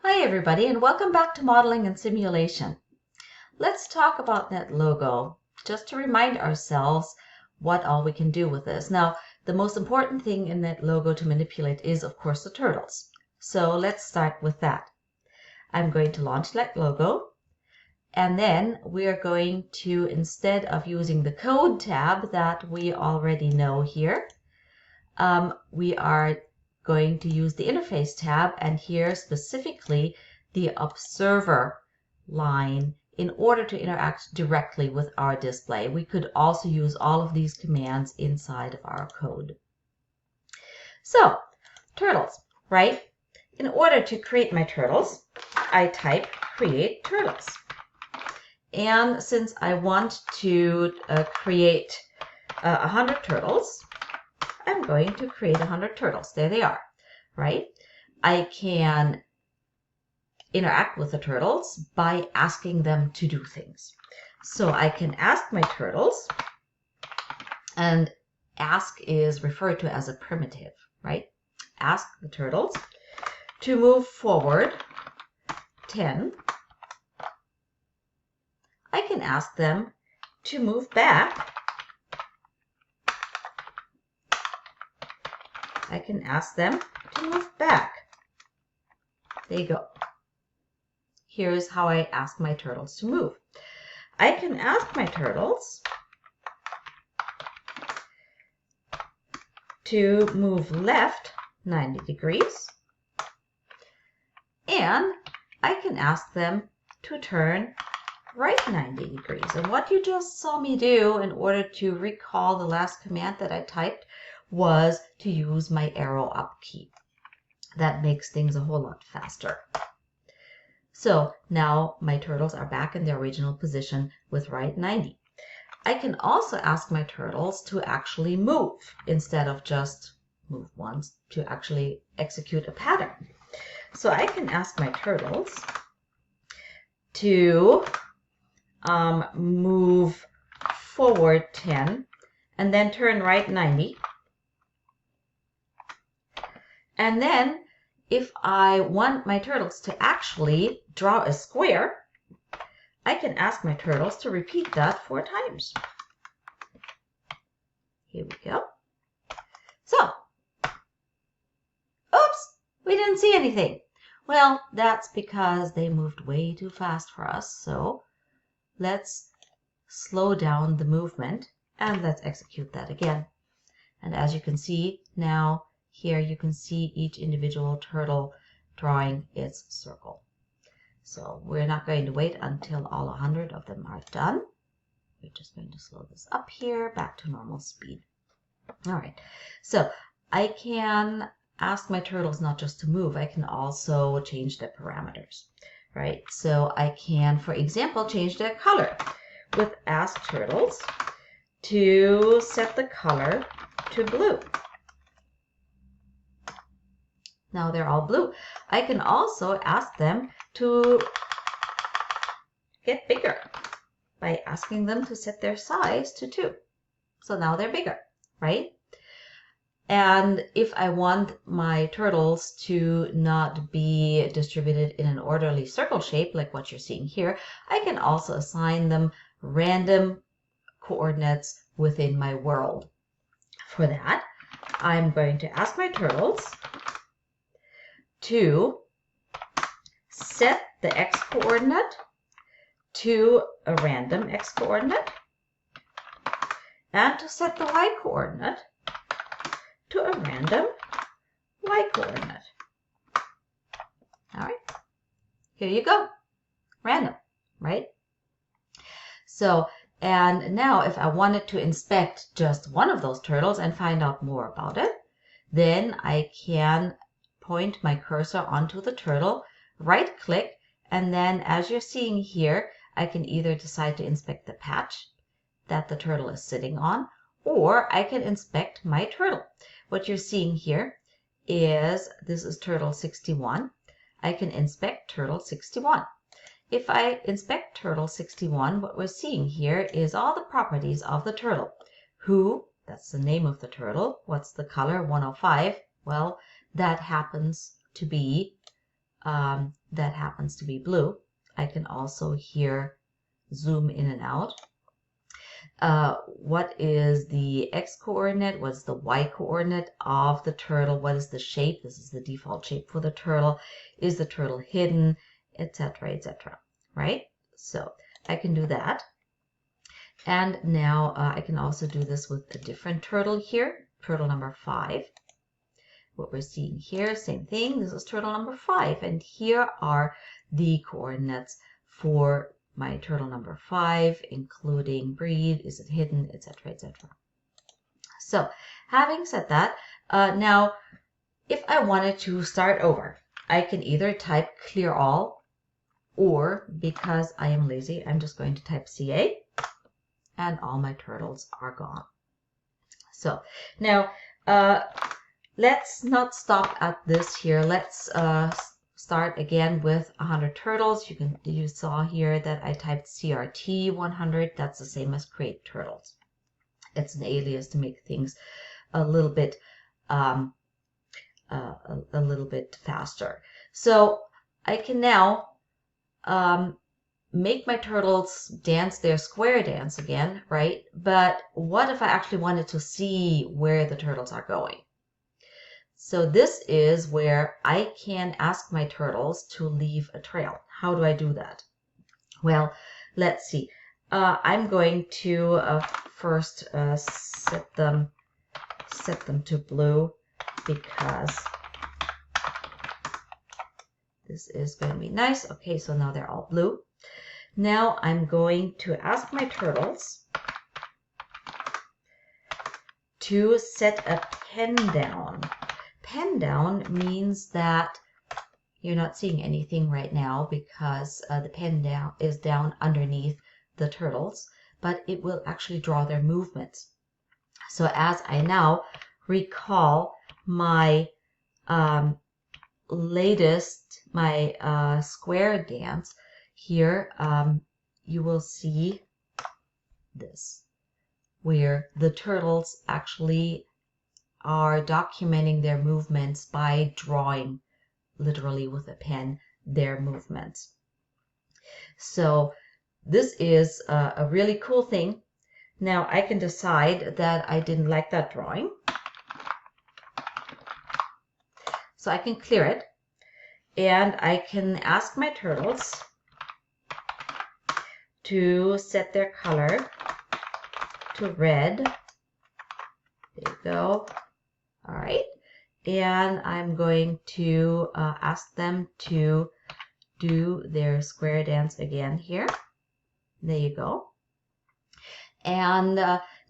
Hi everybody, and welcome back to Modeling and Simulation. Let's talk about NetLogo, just to remind ourselves what all we can do with this. Now, the most important thing in NetLogo to manipulate is, of course, the turtles. So let's start with that. I'm going to launch NetLogo, and then we are going to, instead of using the Code tab that we already know here, we are going to use the Interface tab, and here specifically the Observer line in order to interact directly with our display. We could also use all of these commands inside of our code. So, turtles, right? In order to create my turtles, I type create turtles. And since I want to create 100 turtles, I'm going to create 100 turtles. There they are, right? I can interact with the turtles by asking them to do things. So I can ask my turtles, and ask is referred to as a primitive, right? Ask the turtles to move forward 10. I can ask them to move back. I can ask them to move back. There you go. Here's how I ask my turtles to move. I can ask my turtles to move left 90 degrees, and I can ask them to turn right 90 degrees. And what you just saw me do in order to recall the last command that I typed was to use my arrow up key. That makes things a whole lot faster. So now my turtles are back in their original position with right 90. I can also ask my turtles to actually move instead of just move once, to actually execute a pattern. So I can ask my turtles to move forward 10 and then turn right 90. And then if I want my turtles to actually draw a square, I can ask my turtles to repeat that 4 times. Here we go. So, oops, we didn't see anything. Well, that's because they moved way too fast for us. So let's slow down the movement and let's execute that again. And as you can see now, here you can see each individual turtle drawing its circle. So we're not going to wait until all 100 of them are done. We're just going to slow this up here back to normal speed. All right, so I can ask my turtles not just to move, I can also change their parameters, right? So I can, for example, change their color with ask turtles to set the color to blue. Now they're all blue. I can also ask them to get bigger by asking them to set their size to 2. So now they're bigger, right? And if I want my turtles to not be distributed in an orderly circle shape like what you're seeing here, I can also assign them random coordinates within my world. For that, I'm going to ask my turtles to set the x coordinate to a random x coordinate and to set the y coordinate to a random y coordinate. All right, here you go, random, right? So, and now if I wanted to inspect just one of those turtles and find out more about it, then I can point my cursor onto the turtle, right click, and then as you're seeing here, I can either decide to inspect the patch that the turtle is sitting on, or I can inspect my turtle. What you're seeing here is, this is turtle 61. I can inspect turtle 61. If I inspect turtle 61, what we're seeing here is all the properties of the turtle. Who, that's the name of the turtle. What's the color? 105. Well, that happens to be that happens to be blue. I can also here zoom in and out. What is the x coordinate? What's the y coordinate of the turtle? What is the shape? This is the default shape for the turtle. Is the turtle hidden? Etc., etc. Right? So I can do that. And now I can also do this with a different turtle here, turtle number 5. What we're seeing here, same thing. This is turtle number 5, and here are the coordinates for my turtle number 5, including breed, is it hidden, etc., etc. So, having said that, now if I wanted to start over, I can either type clear all, or because I am lazy, I'm just going to type CA, and all my turtles are gone. So now let's not stop at this here. Let's start again with 100 turtles. You saw here that I typed CRT 100. That's the same as create turtles. It's an alias to make things a little bit faster. So I can now make my turtles dance their square dance again, right? But what if I actually wanted to see where the turtles are going? So this is where I can ask my turtles to leave a trail. How do I do that? Well, let's see. I'm going to first set them to blue, because this is going to be nice. Okay, so now they're all blue. Now I'm going to ask my turtles to set a pen down. Pen down means that you're not seeing anything right now because the pen down is down underneath the turtles, but it will actually draw their movements. So as I now recall my square dance here, you will see this, where the turtles actually are documenting their movements by drawing, literally with a pen, their movements. So this is a really cool thing. Now I can decide that I didn't like that drawing, so I can clear it, and I can ask my turtles to set their color to red. There you go. All right, and I'm going to ask them to do their square dance again here. There you go. And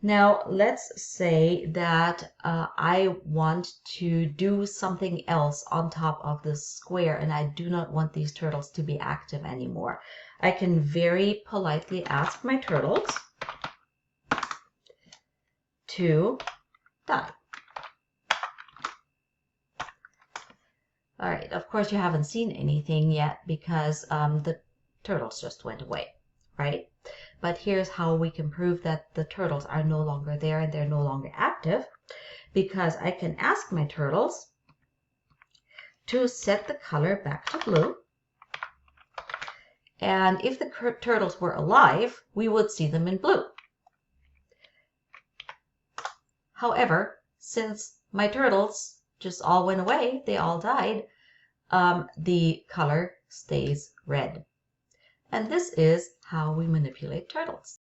now let's say that I want to do something else on top of this square, and I do not want these turtles to be active anymore. I can very politely ask my turtles to die. All right, of course you haven't seen anything yet because the turtles just went away, right? But here's how we can prove that the turtles are no longer there and they're no longer active, because I can ask my turtles to set the color back to blue. And if the turtles were alive, we would see them in blue. However, since my turtles just all went away, they all died, the color stays red. And this is how we manipulate turtles.